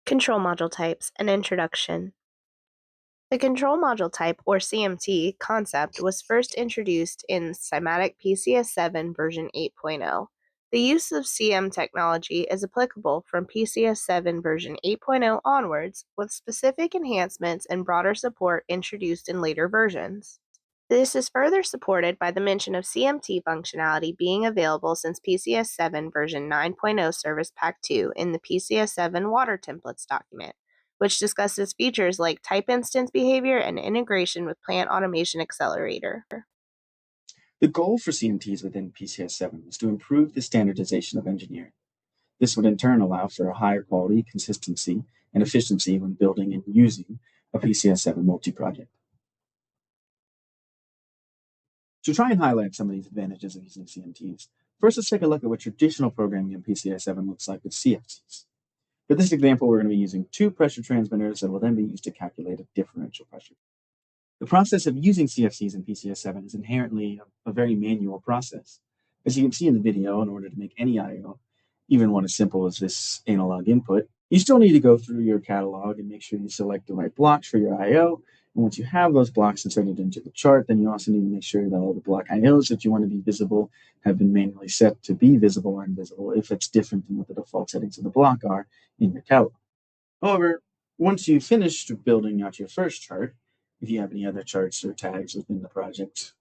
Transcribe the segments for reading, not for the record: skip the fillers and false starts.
Control module types, an introduction. The control module type, or CMT, concept was first introduced in Simatic PCS 7 version 8.0. The use of CM technology is applicable from PCS 7 version 8.0 onwards, with specific enhancements and broader support introduced in later versions. This is further supported by the mention of CMT functionality being available since PCS 7 version 9.0 Service Pack 2 in the PCS 7 Water Templates document, which discusses features like type instance behavior and integration with Plant Automation Accelerator. The goal for CMTs within PCS 7 was to improve the standardization of engineering. This would in turn allow for a higher quality, consistency, and efficiency when building and using a PCS 7 multi-project. To try and highlight some of these advantages of using CMTs, first let's take a look at what traditional programming in PCS 7 looks like with CFCs. For this example, we're going to be using two pressure transmitters that will then be used to calculate a differential pressure. The process of using CFCs in PCS 7 is inherently a very manual process. As you can see in the video, in order to make any I/O, even one as simple as this analog input, you still need to go through your catalog and make sure you select the right blocks for your I/O. And once you have those blocks inserted into the chart, then you also need to make sure that all the block I/Os that you want to be visible have been manually set to be visible or invisible if it's different than what the default settings of the block are in your catalog. However, once you've finished building out your first chart, if you have any other charts or tags within the project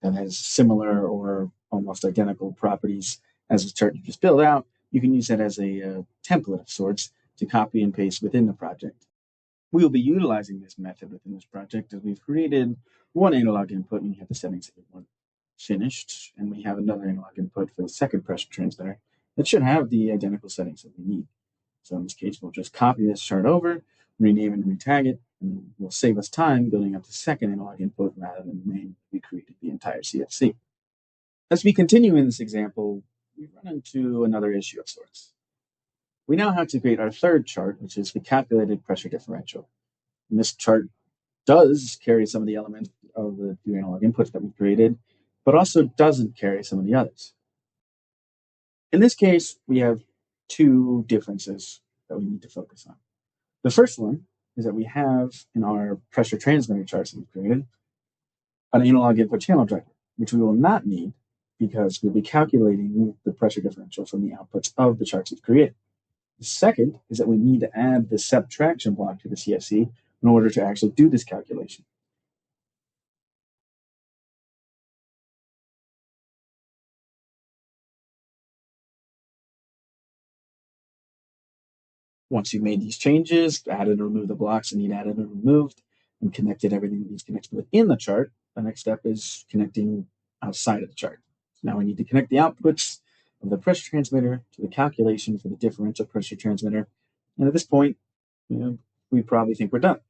that has similar or almost identical properties as the chart you just built out, you can use that as a template of sorts to copy and paste within the project. We will be utilizing this method within this project as we've created one analog input and we have the settings that we want finished, and we have another analog input for the second pressure transmitter that should have the identical settings that we need. So in this case, we'll just copy this chart over, rename and retag it, and will save us time building up the second analog input rather than manually recreating the entire CFC. As we continue in this example, we run into another issue of sorts. We now have to create our third chart, which is the calculated pressure differential. And this chart does carry some of the elements of the two analog inputs that we created, but also doesn't carry some of the others. In this case, we have two differences that we need to focus on. The first one is that we have in our pressure transmitter charts that we've created an analog input channel driver, which we will not need because we'll be calculating the pressure differential from the outputs of the charts we've created. The second is that we need to add the subtraction block to the CFC in order to actually do this calculation. Once you've made these changes, added and removed the blocks that need added and removed, and connected everything that needs connected within the chart, the next step is connecting outside of the chart. So now we need to connect the outputs of the pressure transmitter to the calculation for the differential pressure transmitter. And at this point, we probably think we're done.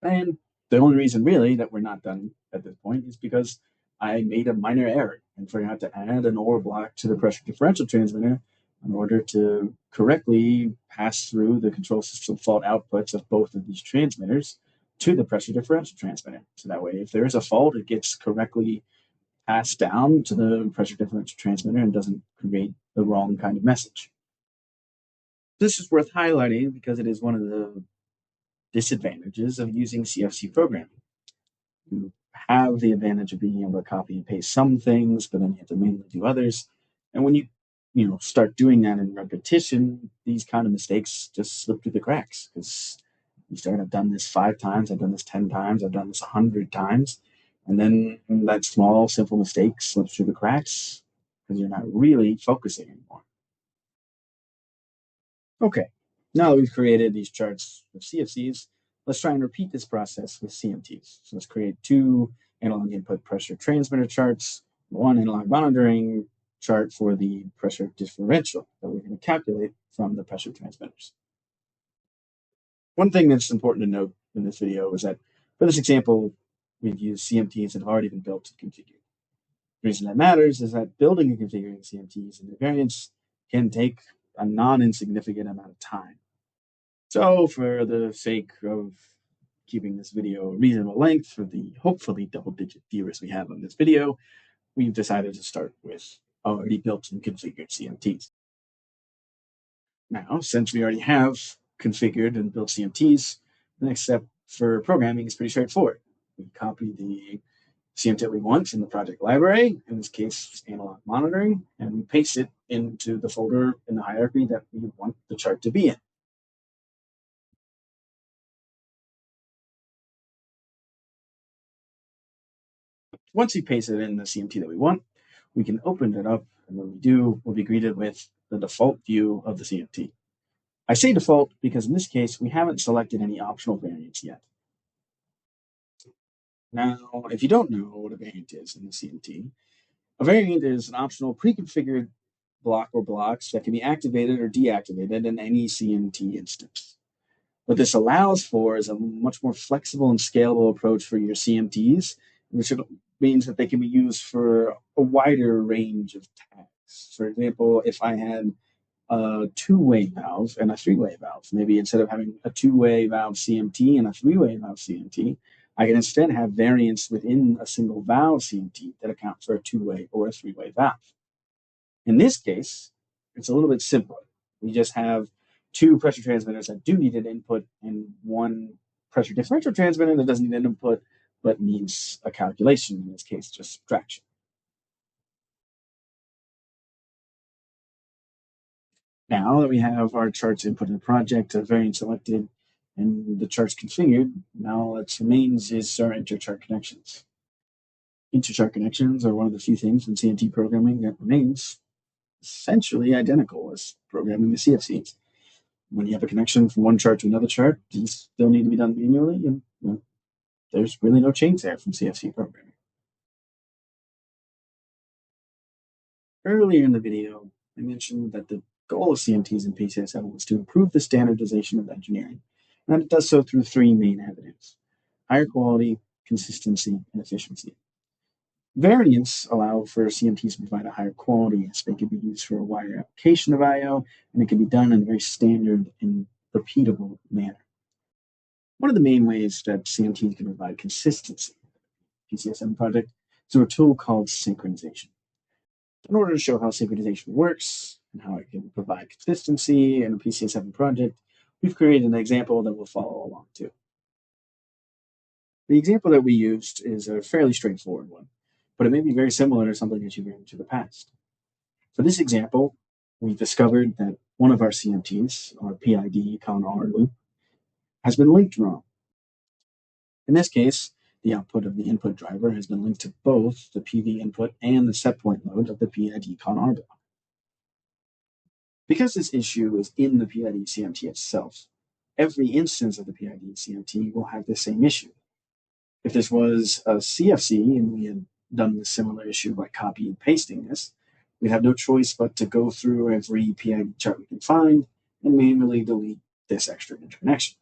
And the only reason really that we're not done at this point is because I made a minor error and forgot to add an OR block to the pressure differential transmitter in order to correctly pass through the control system fault outputs of both of these transmitters to the pressure differential transmitter. So that way, if there is a fault, it gets correctly passed down to the pressure differential transmitter and doesn't create the wrong kind of message. This is worth highlighting because it is one of the disadvantages of using CFC programming. You have the advantage of being able to copy and paste some things, but then you have to manually do others. And when you start doing that in repetition, these kind of mistakes just slip through the cracks because you start, I've done this 5 times, I've done this 10 times, I've done this 100 times. And then that small, simple mistake slips through the cracks because you're not really focusing anymore. Okay, now that we've created these charts with CFCs, let's try and repeat this process with CMTs. So let's create 2 analog input pressure transmitter charts, 1 analog monitoring chart for the pressure differential that we're going to calculate from the pressure transmitters. One thing that's important to note in this video is that for this example, we've used CMTs that have already been built and configured. The reason that matters is that building and configuring CMTs and their variants can take a non-insignificant amount of time. So for the sake of keeping this video a reasonable length for the hopefully double-digit viewers we have on this video, we've decided to start with already built and configured CMTs. Now, since we already have configured and built CMTs, the next step for programming is pretty straightforward. We copy the CMT that we want from the project library, in this case, analog monitoring, and we paste it into the folder in the hierarchy that we want the chart to be in. Once we paste it in the CMT that we want, we can open it up, and when we do, we'll be greeted with the default view of the CMT. I say default because in this case, we haven't selected any optional variants yet. Now, if you don't know what a variant is in the CMT, a variant is an optional pre-configured block or blocks that can be activated or deactivated in any CMT instance. What this allows for is a much more flexible and scalable approach for your CMTs, which means that they can be used for a wider range of tasks. For example, if I had a two-way valve and a three-way valve, maybe instead of having a two-way valve CMT and a three-way valve CMT, I can instead have variants within a single valve CMT that account for a two-way or a three-way valve. In this case, it's a little bit simpler. We just have two pressure transmitters that do need an input and one pressure differential transmitter that doesn't need an input but needs a calculation, in this case, just subtraction. Now that we have our charts input in the project, a variant selected, and the charts configured, now what remains is our inter-chart connections. Inter-chart connections are one of the few things in CMT programming that remains essentially identical as programming the CFCs. When you have a connection from one chart to another chart, these still need to be done manually, and there's really no change there from CFC programming. Earlier in the video, I mentioned that the goal of CMTs in PCS 7 was to improve the standardization of engineering, and it does so through three main avenues: higher quality, consistency, and efficiency. Variants allow for CMTs to provide a higher quality as they can be used for a wider application of I/O, and it can be done in a very standard and repeatable manner. One of the main ways that CMTs can provide consistency in the PCS7 project is through a tool called synchronization. In order to show how synchronization works and how it can provide consistency in a PCS7 project, we've created an example that we'll follow along to. The example that we used is a fairly straightforward one, but it may be very similar to something that you've used in the past. For this example, we've discovered that one of our CMTs, our PID con-R loop, has been linked wrong. In this case, the output of the input driver has been linked to both the PV input and the set point load of the PID con-R block. Because this issue is in the PID CMT itself, every instance of the PID CMT will have the same issue. If this was a CFC and we had done this similar issue by copying and pasting this, we'd have no choice but to go through every PID chart we can find and manually delete this extra interconnection.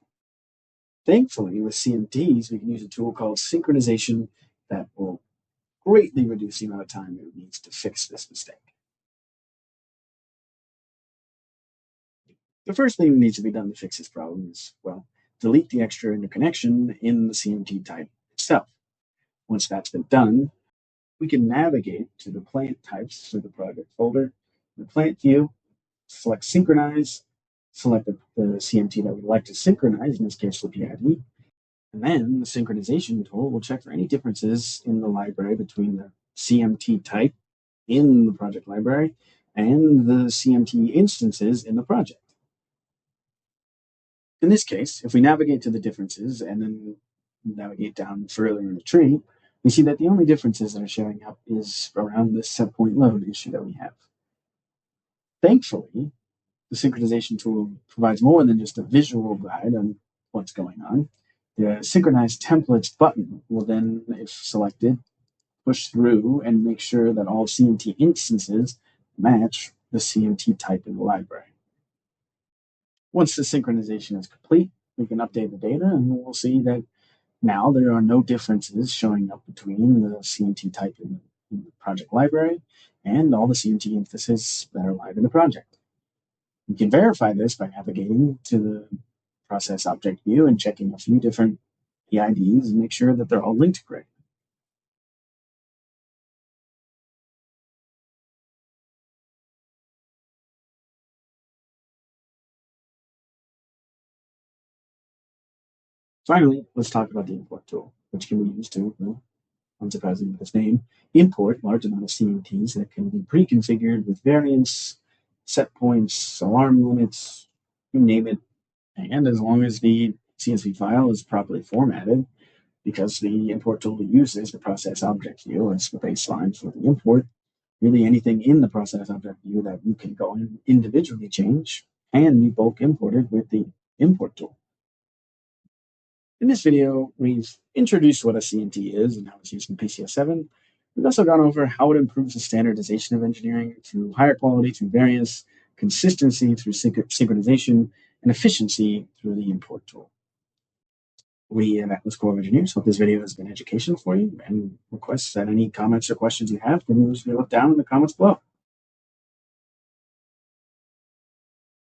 Thankfully, with CMTs, we can use a tool called Synchronization that will greatly reduce the amount of time it needs to fix this mistake. The first thing that needs to be done to fix this problem is, well, delete the extra interconnection in the CMT type itself. Once that's been done, we can navigate to the plant types for the project folder. In the plant view, select Synchronize, select the CMT that we'd like to synchronize, in this case the PID, and then the synchronization tool will check for any differences in the library between the CMT type in the project library and the CMT instances in the project. In this case, if we navigate to the differences and then navigate down further in the tree, we see that the only differences that are showing up is around this set point load issue that we have. Thankfully, the synchronization tool provides more than just a visual guide on what's going on. The Synchronize Templates button will then, if selected, push through and make sure that all CMT instances match the CMT type in the library. Once the synchronization is complete, we can update the data and we'll see that now there are no differences showing up between the CMT type in the project library and all the CMT instances that are live in the project. We can verify this by navigating to the process object view and checking a few different PIDs and make sure that they're all linked correctly. Finally, let's talk about the import tool, which can be used to, unsurprisingly with its name, import large amount of CMTs that can be pre-configured with variance, set points, alarm limits, you name it. And as long as the CSV file is properly formatted, because the import tool uses the process object view as the baseline for the import, really anything in the process object view that you can go and individually change can be bulk imported with the import tool. In this video, we've introduced what a CMT is and how it's used in PCS 7. We've also gone over how it improves the standardization of engineering through higher quality through variance, consistency through synchronization, and efficiency through the import tool. We at Atlas Core of Engineers hope this video has been educational for you, and requests that any comments or questions you have can be left down in the comments below.